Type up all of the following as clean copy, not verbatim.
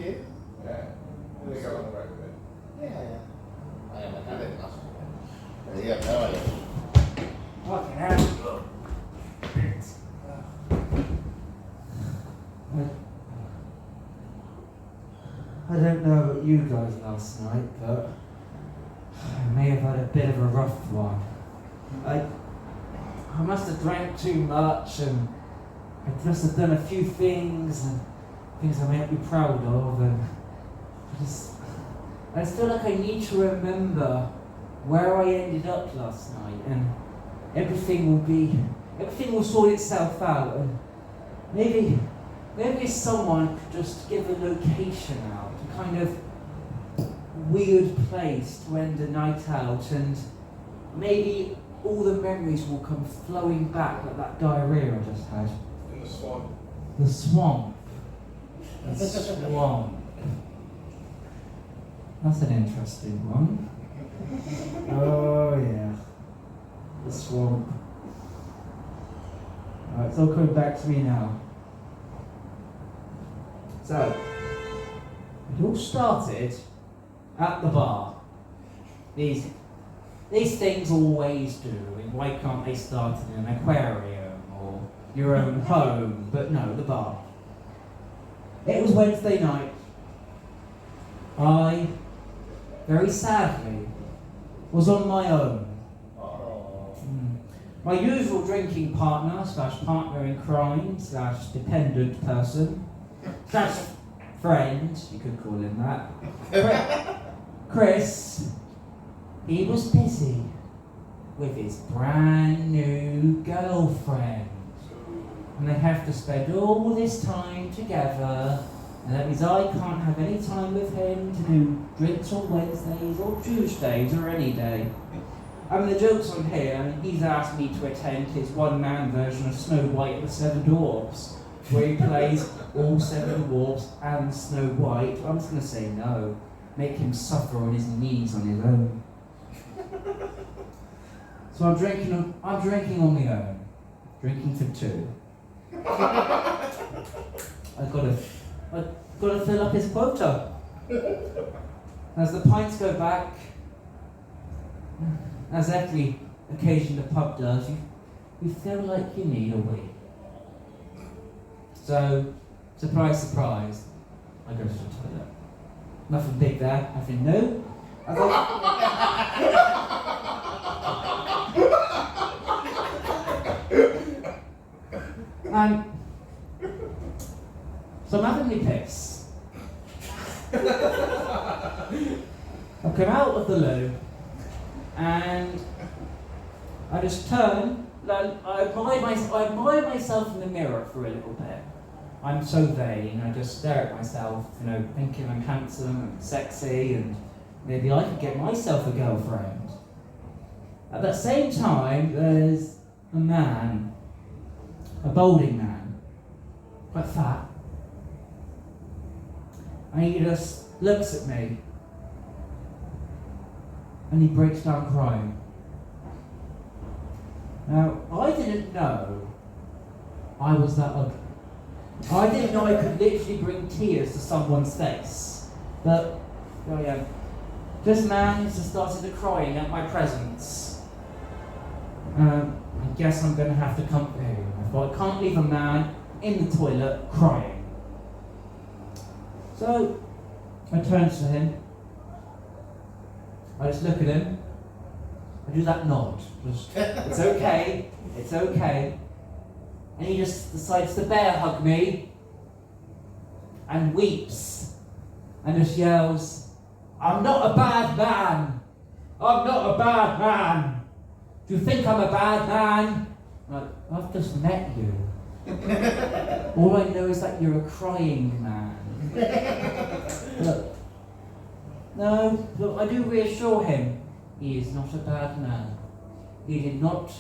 you. Yeah. You think I'm on the road with it? Yeah. I haven't had it enough. Yeah, how are you? Fucking hell. I don't know about you guys last night, but I may have had a bit of a rough one. I must have drank too much, and I must have done a few things, and things I may not be proud of, and I just feel like I need to remember where I ended up last night, and everything will sort itself out, and maybe someone could just give a location out, a kind of weird place to end a night out, and maybe all the memories will come flowing back like that diarrhea I just had. In the swamp. The swamp. The swamp. That's an interesting one. Oh yeah. The swamp. Alright, it's all coming back to me now. So, it all started at the bar. These things always do. I mean, why can't they start in an aquarium or your own home? But no, the bar. It was Wednesday night. I, very sadly, was on my own. My usual drinking partner / partner in crime / dependent person / friend, you could call him that. Chris, he was busy with his brand new girlfriend. And they have to spend all this time together, and that means I can't have any time with him to do drinks on Wednesdays or Tuesdays or any day. I mean, the joke's on here, he's asked me to attend his one-man version of Snow White and the Seven Dwarfs, where he plays all 7 dwarfs and Snow White. I'm just going to say no. Make him suffer on his knees on his own. So I'm drinking on my own. Drinking for 2. I've got to fill up his quota. As the pints go back, as every occasion the pub does, you feel like you need a wee. So, surprise, surprise, I go to the toilet. Nothing big there, nothing new. So I'm having my piss. I come out of the loo and I just turn, I admire myself in the mirror for a little bit. I'm so vain, I just stare at myself, thinking I'm handsome and sexy and maybe I could get myself a girlfriend. At that same time, there's a man, a balding man, quite fat, and he just looks at me and he breaks down crying. Now, I didn't know I was that ugly. I didn't know I could literally bring tears to someone's face. But, oh yeah, this man just started crying at my presence. I guess I'm going to have to comfort him. I thought I can't leave a man in the toilet crying. So, I turn to him. I just look at him. I do that nod. Just, it's okay, it's okay. And he just decides to bear hug me and weeps and just yells, "I'm not a bad man! I'm not a bad man! Do you think I'm a bad man?" I've just met you. All I know is that you're a crying man. Look, I do reassure him, he is not a bad man. He did not,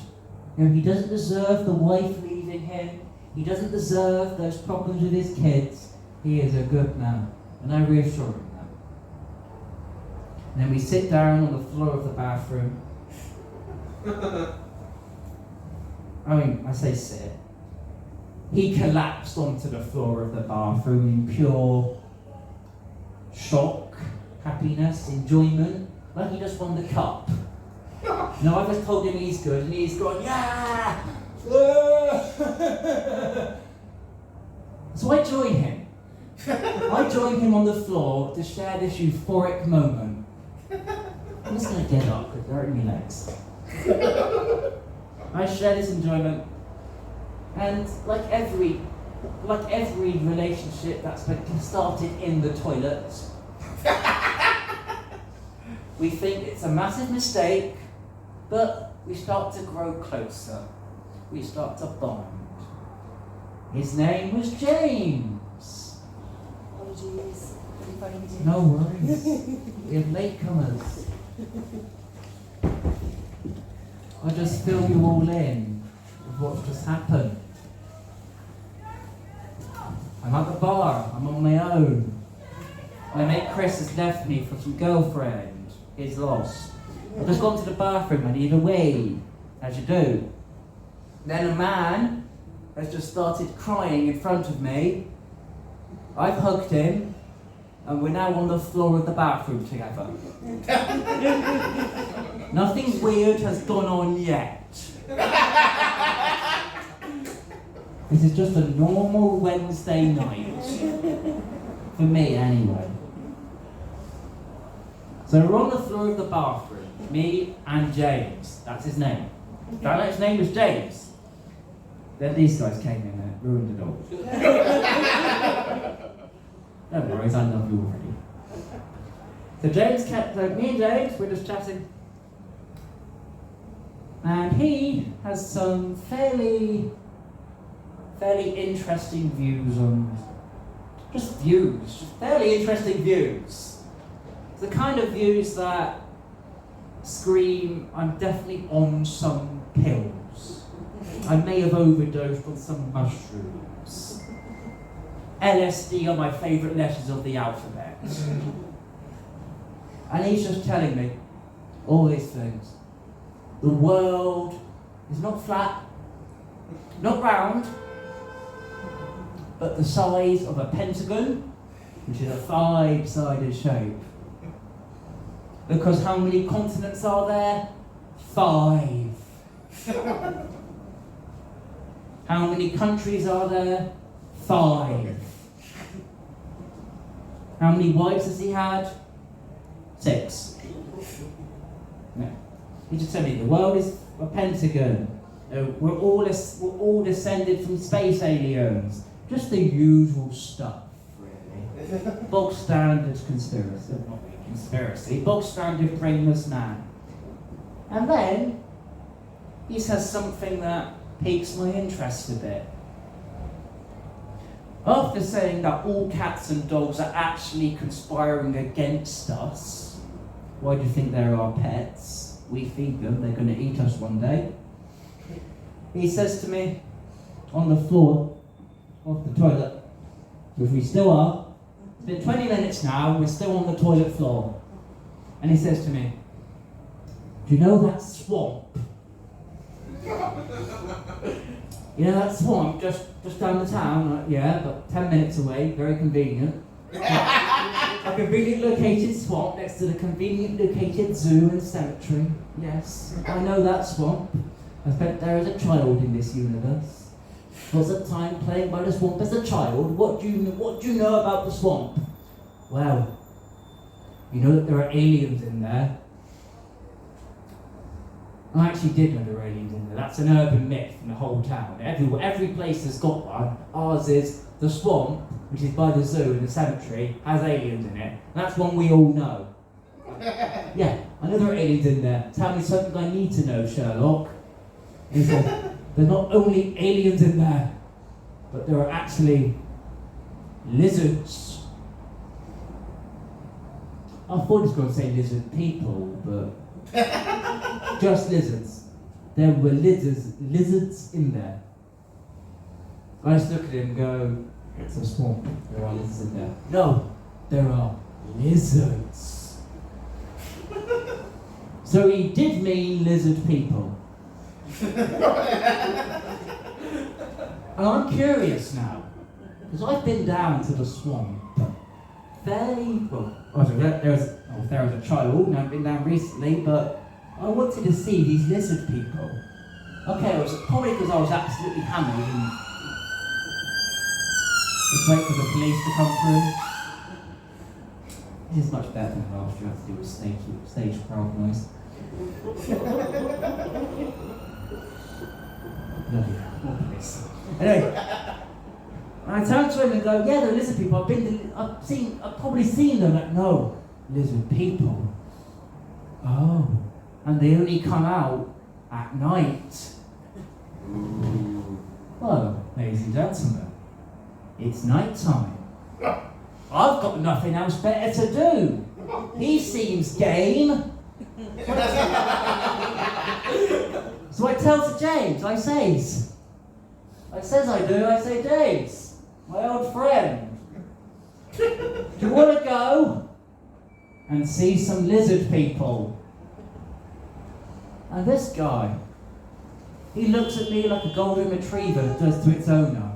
he doesn't deserve the wife leaving him. He doesn't deserve those problems with his kids. He is a good man, and I reassure him that. And then we sit down on the floor of the bathroom. I say sit. He collapsed onto the floor of the bathroom in pure shock, happiness, enjoyment, like he just won the cup. No, I just told him he's good, and he's gone, yeah! So I join him. I join him on the floor to share this euphoric moment. I'm just going to get up because they're hurting my legs. I share this enjoyment, and like every relationship that's been started in the toilet, we think it's a massive mistake, but we start to grow closer. We start to bond. His name was James. Oh jeez. No worries. We have latecomers. I just fill you all in with what's just happened. I'm at the bar. I'm on my own. My mate Chris has left me for some girlfriend. He's lost. I've just gone to the bathroom. I need a wee, as you do. Then a man has just started crying in front of me. I've hugged him, and we're now on the floor of the bathroom together. Nothing weird has gone on yet. This is just a normal Wednesday night. For me, anyway. So we're on the floor of the bathroom, me and James. That's his name. Found out his name was James. Then these guys came in and ruined it all. Don't worry, I love you already. So me and James, we're just chatting. And he has some fairly interesting views on, just fairly interesting views. The kind of views that scream, I'm definitely on some pills. I may have overdosed on some mushrooms. LSD are my favourite letters of the alphabet. And he's just telling me all these things. The world is not flat, not round, but the size of a pentagon, which is a 5-sided shape. Because how many continents are there? 5. How many countries are there? 5. How many wives has he had? 6. No. He just said me, the world is a pentagon. We're all descended from space aliens. Just the usual stuff, really. Bog standard conspiracy, not really conspiracy, bog standard brainless man. And then he says something that piques my interest a bit. After saying that all cats and dogs are actually conspiring against us, why do you think they're our pets? We feed them, they're going to eat us one day. He says to me, on the floor of the toilet, which we still are, it's been 20 minutes now, we're still on the toilet floor. And he says to me, do you know that swamp? You know that swamp just down the town? Yeah, but 10 minutes away, very convenient. A conveniently located swamp next to the conveniently located zoo and cemetery. Yes, I know that swamp. I spent there as a child in this universe. Was a time playing by the swamp as a child. What do you know about the swamp? Well, you know that there are aliens in there. I actually did know there were aliens in there. That's an urban myth in the whole town. Every place has got one. Ours is the swamp, which is by the zoo and the cemetery, has aliens in it. That's one we all know. Yeah, I know there are aliens in there. Tell me something I need to know, Sherlock. He said, there are not only aliens in there, but there are actually lizards. I thought he was going to say lizard people, but just lizards. There were lizards in there. I just look at him and go, it's a swamp, there are lizards in there. No, there are lizards. So he did mean lizard people. And I'm curious now, because I've been down to the swamp fairly, well, there was a child, now I've been down recently, but I wanted to see these lizard people. Okay, it was probably because I was absolutely hammered and just wait for the police to come through. This is much better than last year. I have to do with stage crowd noise. Bloody hell, more police. Anyway, I turned to him and go, yeah, they're lizard people. I've probably seen them. Like, no, lizard people. Oh, and they only come out at night. Well, ladies and gentlemen, it's night time. I've got nothing else better to do. He seems game. So I tell to James, I say, James, my old friend, do you want to go and see some lizard people? And this guy, he looks at me like a golden retriever does to its owner.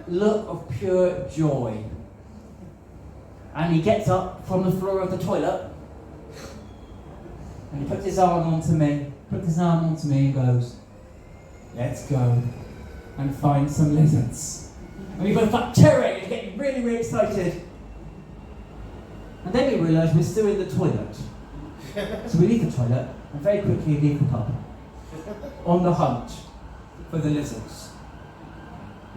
Look of pure joy. And he gets up from the floor of the toilet and he puts his arm onto me and goes, let's go and find some lizards. And we both start cheering and getting really, really excited. And then we realise we're still in the toilet. So we leave the toilet and very quickly leave the pub on the hunt for the lizards.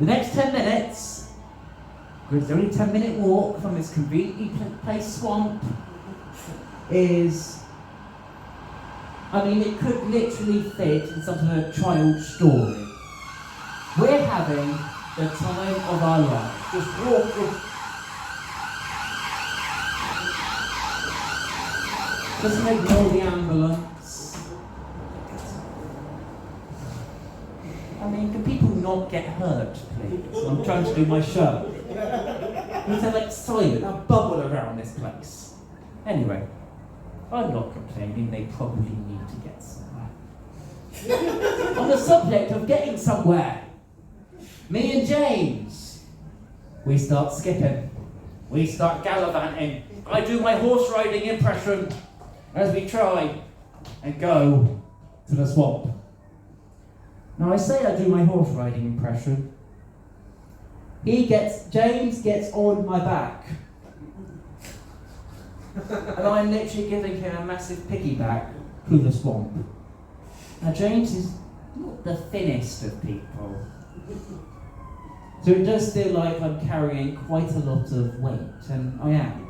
The next 10 minutes, because it's only a 10-minute walk from this conveniently placed swamp, it could literally fit in some sort of child's story. We're having the time of our lives. Just walk. Just ignore the ambulance. Can people not get hurt, please? I'm trying to do my show. It's like silent, a bubble around this place. Anyway, I'm not complaining, they probably need to get somewhere. On the subject of getting somewhere, me and James, we start skipping. We start gallivanting. I do my horse riding impression as we try and go to the swamp. Now I say I do my horse riding impression. James gets on my back. And I'm literally giving him a massive piggyback through the swamp. Now James is not the thinnest of people. So it does feel like I'm carrying quite a lot of weight, and I am.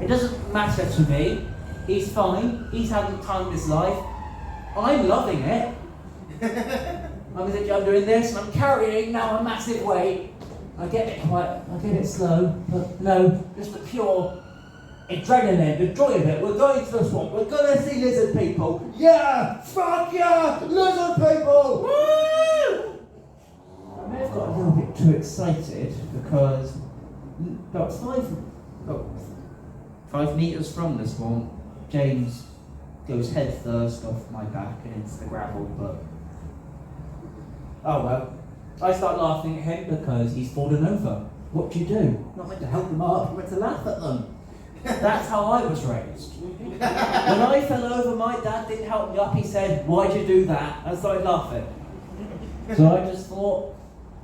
It doesn't matter to me. He's fine. He's having the time of his life. I'm loving it. I'm doing this, and I'm carrying now a massive weight. I get it slow, but no, just the pure adrenaline, the joy of it. We're going to the swamp. We're going to see lizard people. Yeah! Fuck yeah! Lizard people! Woo! I may have got a little bit too excited because about 5 metres from the swamp, James goes head first off my back and into the gravel, but oh well. I start laughing at him because he's fallen over. What do you do? Not meant to help them up, you're meant to laugh at them. That's how I was raised. When I fell over, my dad didn't help me up. He said, "Why'd you do that?" I started laughing. So I just thought,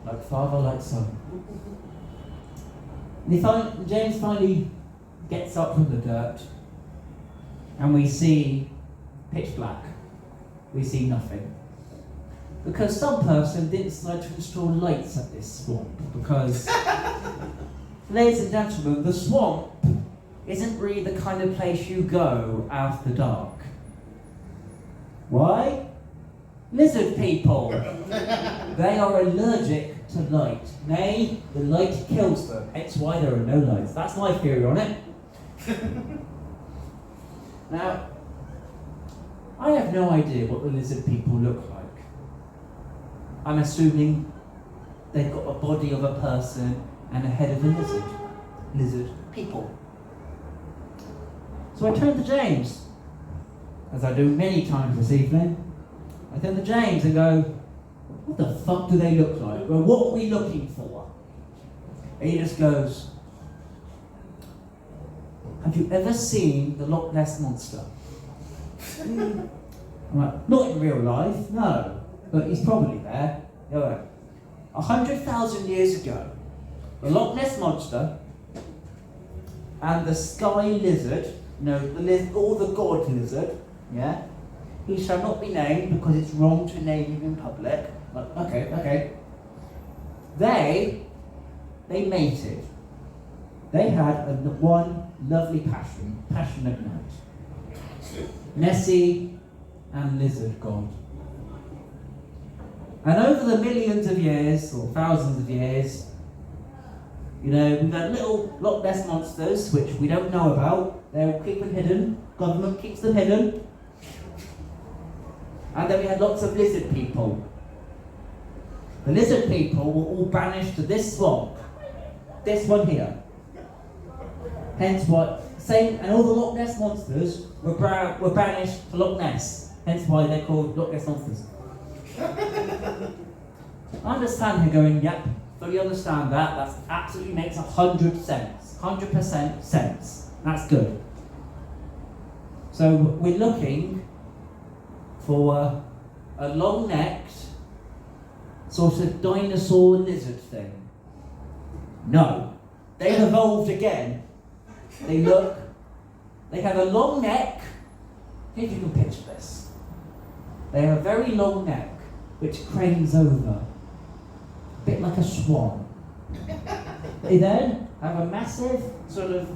like father, like son. And James finally gets up from the dirt, and we see pitch black. We see nothing. Because some person didn't decide to install lights at this swamp. Because, ladies and gentlemen, the swamp isn't really the kind of place you go after dark. Why? Lizard people. They are allergic to light. Nay, the light kills them. Hence why there are no lights. That's my theory on it. Now, I have no idea what the lizard people look like. I'm assuming they've got a body of a person and a head of a lizard. Lizard people. So I turn to James, as I do many times this evening. I turn to James and go, what the fuck do they look like? Well, what are we looking for? And he just goes, have you ever seen the Loch Ness Monster? I'm like, not in real life, no, but he's probably there. You're like, 100,000 years ago, the Loch Ness Monster and the sky lizard, or the god lizard, yeah? He shall not be named because it's wrong to name him in public. Like, okay. They mated. They had one lovely passionate night. Nessie and lizard god. And over the millions of years, or thousands of years, we've had little Loch Ness monsters, which we don't know about. They'll keep them hidden. Government keeps them hidden. And then we had lots of lizard people. The lizard people were all banished to this swamp. This one here. Hence and all the Loch Ness monsters were banished to Loch Ness. Hence why they're called Loch Ness monsters. I understand you're going, yep, fully understand that. That absolutely makes 100% sense. That's good. So we're looking for a long-necked sort of dinosaur lizard thing. No. They've evolved again. They have a long neck. See if you can picture this. They have a very long neck which cranes over, a bit like a swan. They then have a massive, sort of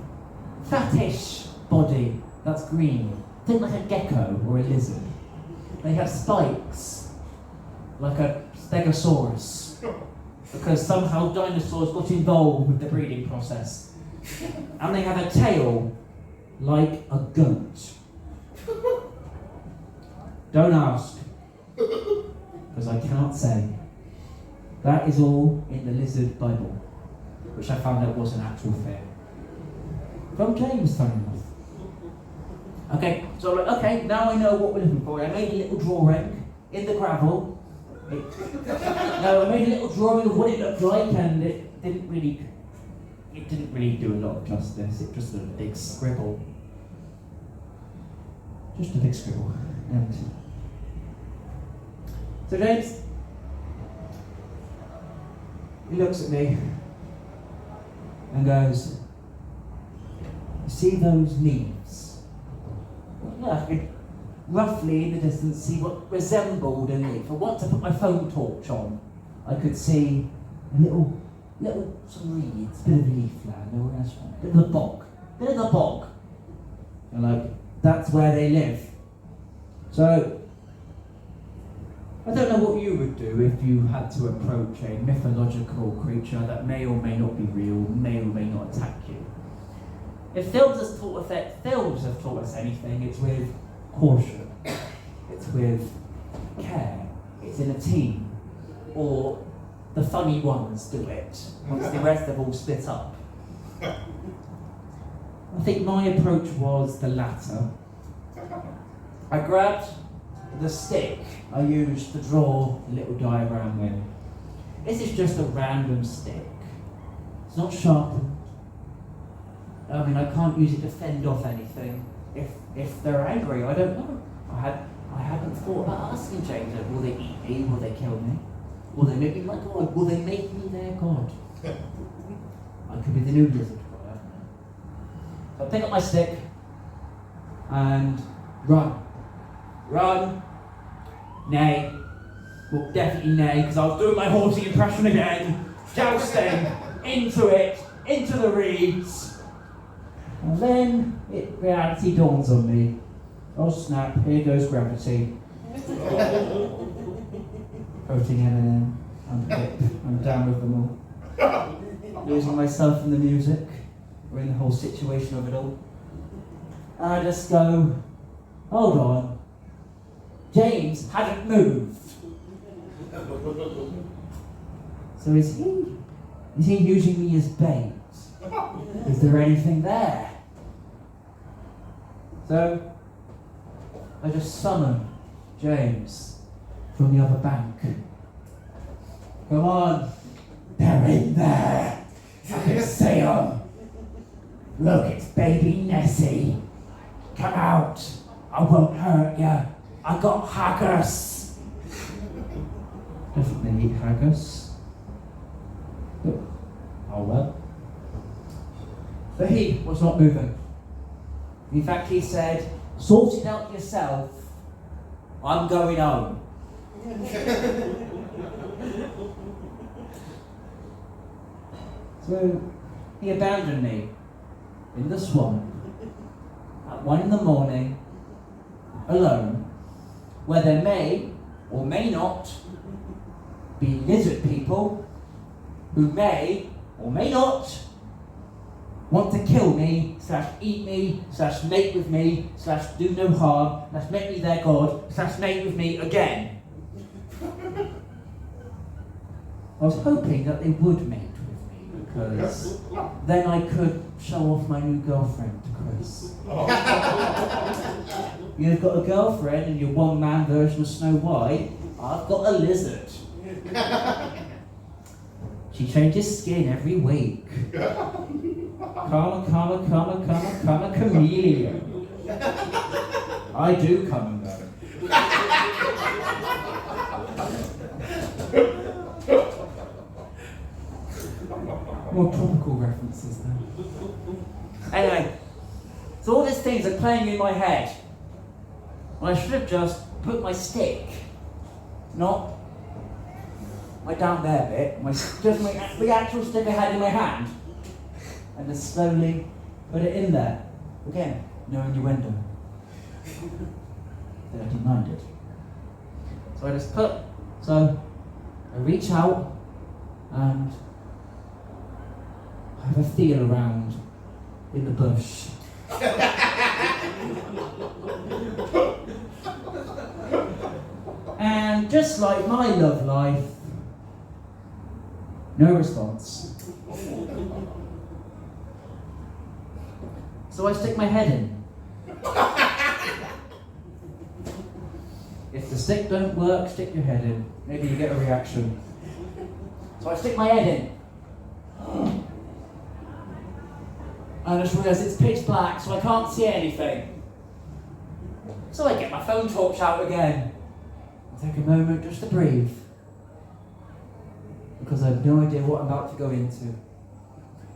fattish body that's green. Think like a gecko or a lizard. They have spikes, like a stegosaurus, because somehow dinosaurs got involved with the breeding process. And they have a tail, like a goat. Don't ask, because I cannot say. That is all in the Lizard Bible, which I found out was an actual thing. From James, funny enough. Okay, so now I know what we're looking for. I made a little drawing in the gravel. I made a little drawing of what it looked like, and it didn't really do a lot of justice. It just a big scribble. Just a big scribble. And so James, he looks at me and goes, "You see those leaves?" Yeah, I could roughly in the distance see what resembled a leaf. And once I put my phone torch on, I could see a little some reeds, bit of leaf land, bit of the bog. And that's where they live. So I don't know what you would do if you had to approach a mythological creature that may or may not be real, may or may not attack you. If films have taught us anything, it's with caution, it's with care, it's in a team, or the funny ones do it, once the rest have all split up. I think my approach was the latter. I grabbed the stick I used to draw the little diagram with. This is just a random stick. It's not sharpened. I mean, I can't use it to fend off anything. If they're angry, I don't know. I haven't thought about asking James, will they eat me? Will they kill me? Will they make me my god? Will they make me their god? I could be the new lizard god, I don't know. So I pick up my stick and run. Neigh. Well, definitely neigh, because I was doing my horsey impression again. Jousting into the reeds. And then reality dawns on me. Oh snap, here goes gravity. Quoting Eminem, I'm down with them all. Losing myself in the music, or in the whole situation of it all. And I just go, hold on. James hadn't moved. So is he using me as bait? Is there anything there? So I just summon James from the other bank. Come on, they're in there. I can see them. Look, it's baby Nessie. Come out. I won't hurt ya. I got haggis. Definitely eat haggis. But, oh well. But he was not moving. In fact, he said, sort it out yourself. I'm going home. So he abandoned me in the swamp at 1 a.m, alone, where there may or may not be lizard people who may or may not want to kill me, / eat me, / mate with me, / do no harm, / make me their god, / mate with me again. I was hoping that they would mate with me, because then I could show off my new girlfriend to Chris. You've got a girlfriend and your one-man version of Snow White. I've got a lizard. She changes skin every week. Karma, chameleon. I do come and go. More topical references then. Anyway, so all these things are playing in my head. Well, I should have just put my stick, not my down there bit, the actual stick I had in my hand, and just slowly put it in there. Again, no innuendo. Dirty minded. So I reach out and I have a feel around in the bush. And just like my love life, no response. So I stick my head in. If the stick don't work, stick your head in. Maybe you get a reaction. So I stick my head in. I just realise it's pitch black, so I can't see anything. So I get my phone torch out again. I take a moment just to breathe. Because I have no idea what I'm about to go into.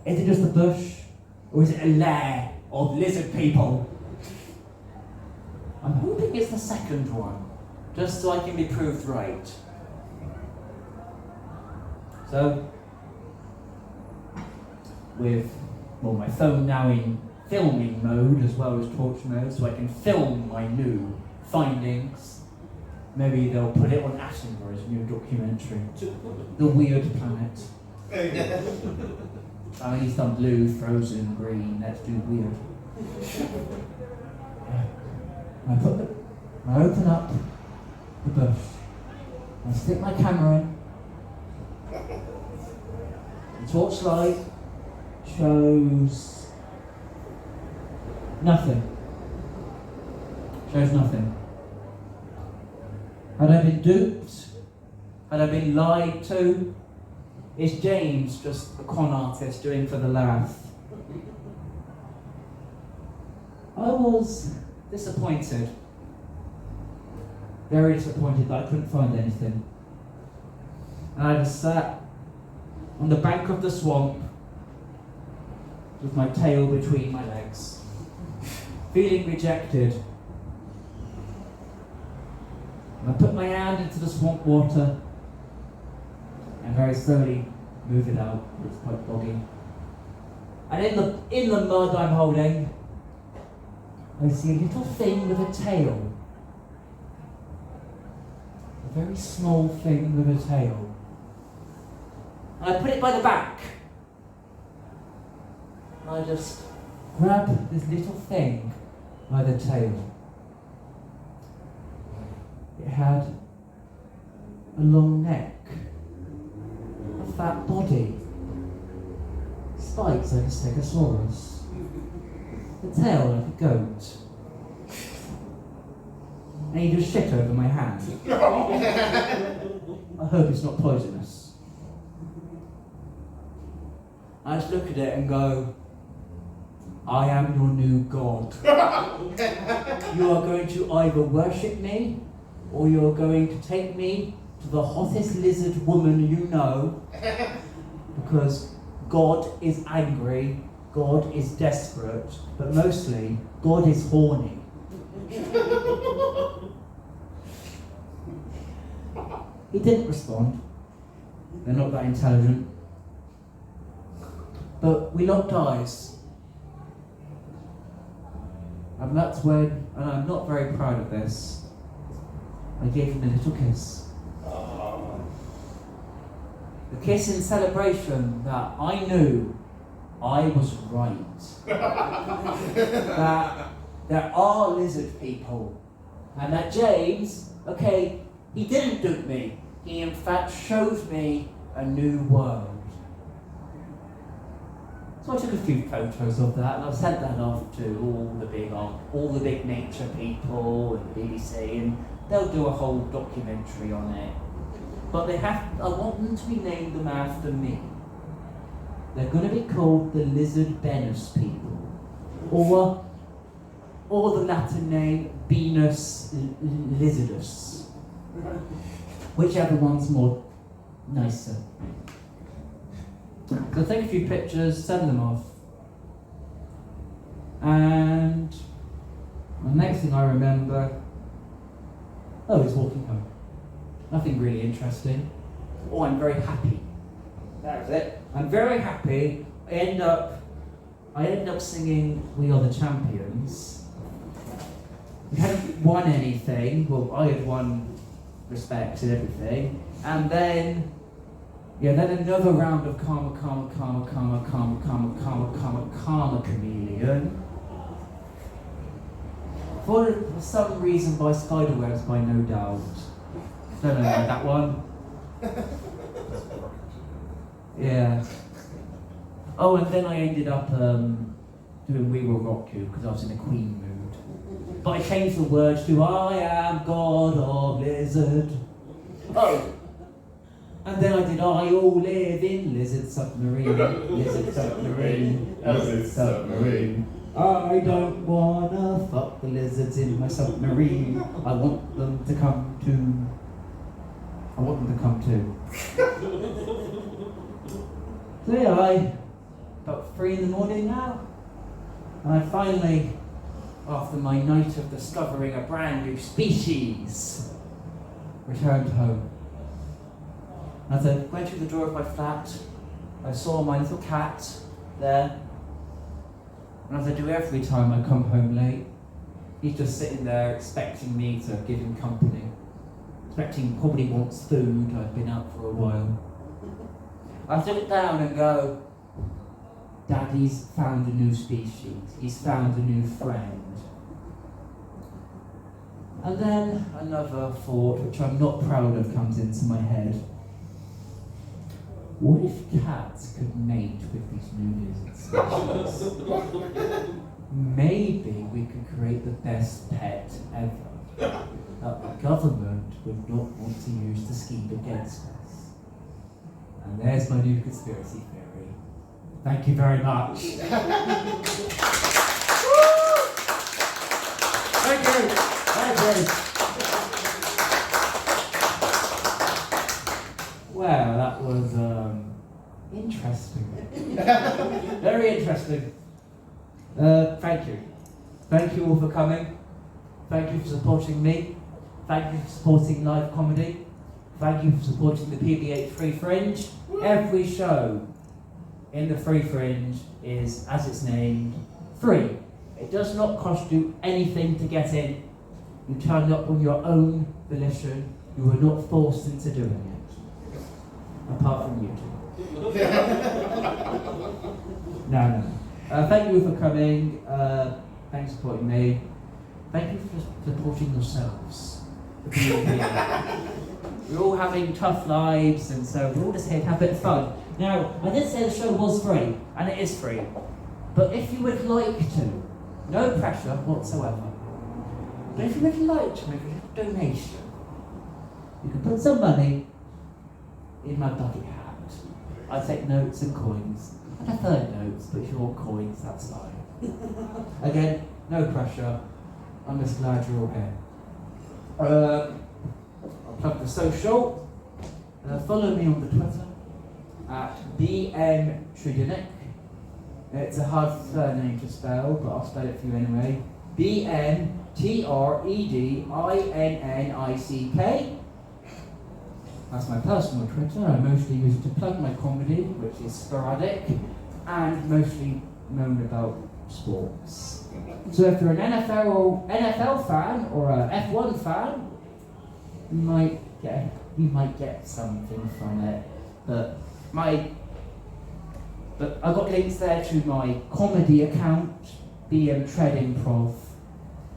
Is it just a bush? Or is it a lair of lizard people? I'm hoping it's the second one, just so I can be proved right. So, with my phone now in filming mode as well as torch mode, so I can film my new findings. Maybe they'll put it on Edinburgh's new documentary, The Weird Planet. He's done blue, frozen, green, let's do weird. I open up the bush, I stick my camera in, the torchlight shows nothing. Had I been duped? Had I been lied to? Is James just a con artist doing for the laugh? I was disappointed. Very disappointed that I couldn't find anything. And I just sat on the bank of the swamp with my tail between my legs, feeling rejected. I put my hand into the swamp water and very slowly move it out. It's quite boggy. And in the mud I'm holding, I see a little thing with a tail. A very small thing with a tail. And I put it by the back. And I just grab this little thing by the tail. It had a long neck, a fat body, spikes like a stegosaurus, the tail like a goat, and he just shit over my hand. I hope it's not poisonous. I just look at it and go, I am your new god. You are going to either worship me, or you're going to take me to the hottest lizard woman you know, because God is angry, God is desperate, but mostly, God is horny. He didn't respond. They're not that intelligent. But we locked eyes. And that's when, and I'm not very proud of this, I gave him a little kiss. A kiss in celebration that I knew I was right. That there are lizard people. And that James, okay, he didn't dupe me. He in fact showed me a new world. So I took a few photos of that, and I've sent that off to all the big nature people and the BBC, and they'll do a whole documentary on it. But I want them to be named them after me. They're going to be called the Lizard Venus people, or the Latin name Venus Lizardus, whichever one's more nicer. So take a few pictures, send them off. And the next thing I remember, it's walking home. Nothing really interesting. Oh, I'm very happy. That's it. I'm very happy. I end up singing We Are the Champions. We hadn't won anything. Well, I had won respect and everything. And then another round of Karma Chameleon. For some reason by Spiderwebs, by no doubt. Don't know that one. Yeah. Oh, and then I ended up doing We Will Rock You because I was in a Queen mood. But I changed the words to I am God of Lizard. Oh. And then I did I all live in Lizard Submarine. Lizard Submarine. Lizard Submarine. I don't wanna fuck the lizards in my submarine. I want them to come too. So yeah, about 3 in the morning now. And I finally, after my night of discovering a brand new species, returned home. As I went through the door of my flat, I saw my little cat there. And as I do every time I come home late, he's just sitting there expecting me to give him company. Expecting he probably wants food, I've been out for a while. I sit it down and go, Daddy's found a new species, he's found a new friend. And then another thought, which I'm not proud of, comes into my head. What if cats could mate with these new lizard species? Maybe we could create the best pet ever that the government would not want to use to scheme against us. And there's my new conspiracy theory. Thank you very much. Thank you. Thank you. Well, that was interesting. Very interesting. Thank you. Thank you all for coming. Thank you for supporting me. Thank you for supporting live comedy. Thank you for supporting the PBH Free Fringe. Every show in the Free Fringe is, as it's named, free. It does not cost you anything to get in. You turn up on your own volition. You were not forced into doing it. Apart from you two. No. Thank you for coming. Thanks for supporting me. Thank you for supporting yourselves. We're all having tough lives, and so we're all just here to have a bit of fun. Now, I did say the show was free, and it is free. But if you would like to, no pressure whatsoever, but if you would like to make a donation, you can put some money in my bucket hat. I take notes and coins. I prefer notes, but if you want coins, that's fine. Again, no pressure. I'm just glad you're all here. I'll plug the social. Follow me on the Twitter at BMTredinick. It's a hard surname to spell, but I'll spell it for you anyway. BMTredinnick. That's my personal Twitter. I mostly use it to plug my comedy, which is sporadic, and mostly known about sports. So if you're an NFL fan or a F1 fan, you might get something from it. But I've got links there to my comedy account, BMTredimprov.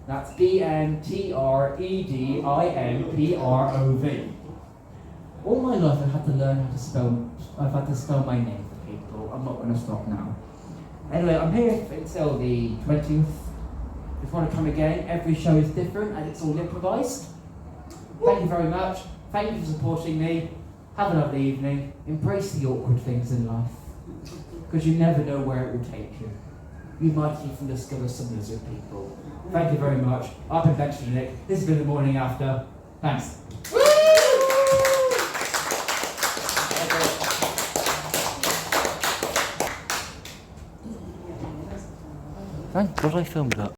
That's BMTredimprov. All my life I've had to learn how to spell. I've had to spell my name for people. I'm not going to stop now. Anyway, I'm here until the 20th. If you want to come again, every show is different and it's all improvised. Thank you very much. Thank you for supporting me. Have a lovely evening. Embrace the awkward things in life, because you never know where it will take you. You might even discover some lizard people. Thank you very much. I've been Ben Nick. This has been The Morning After. Thanks. Thank God I filmed that.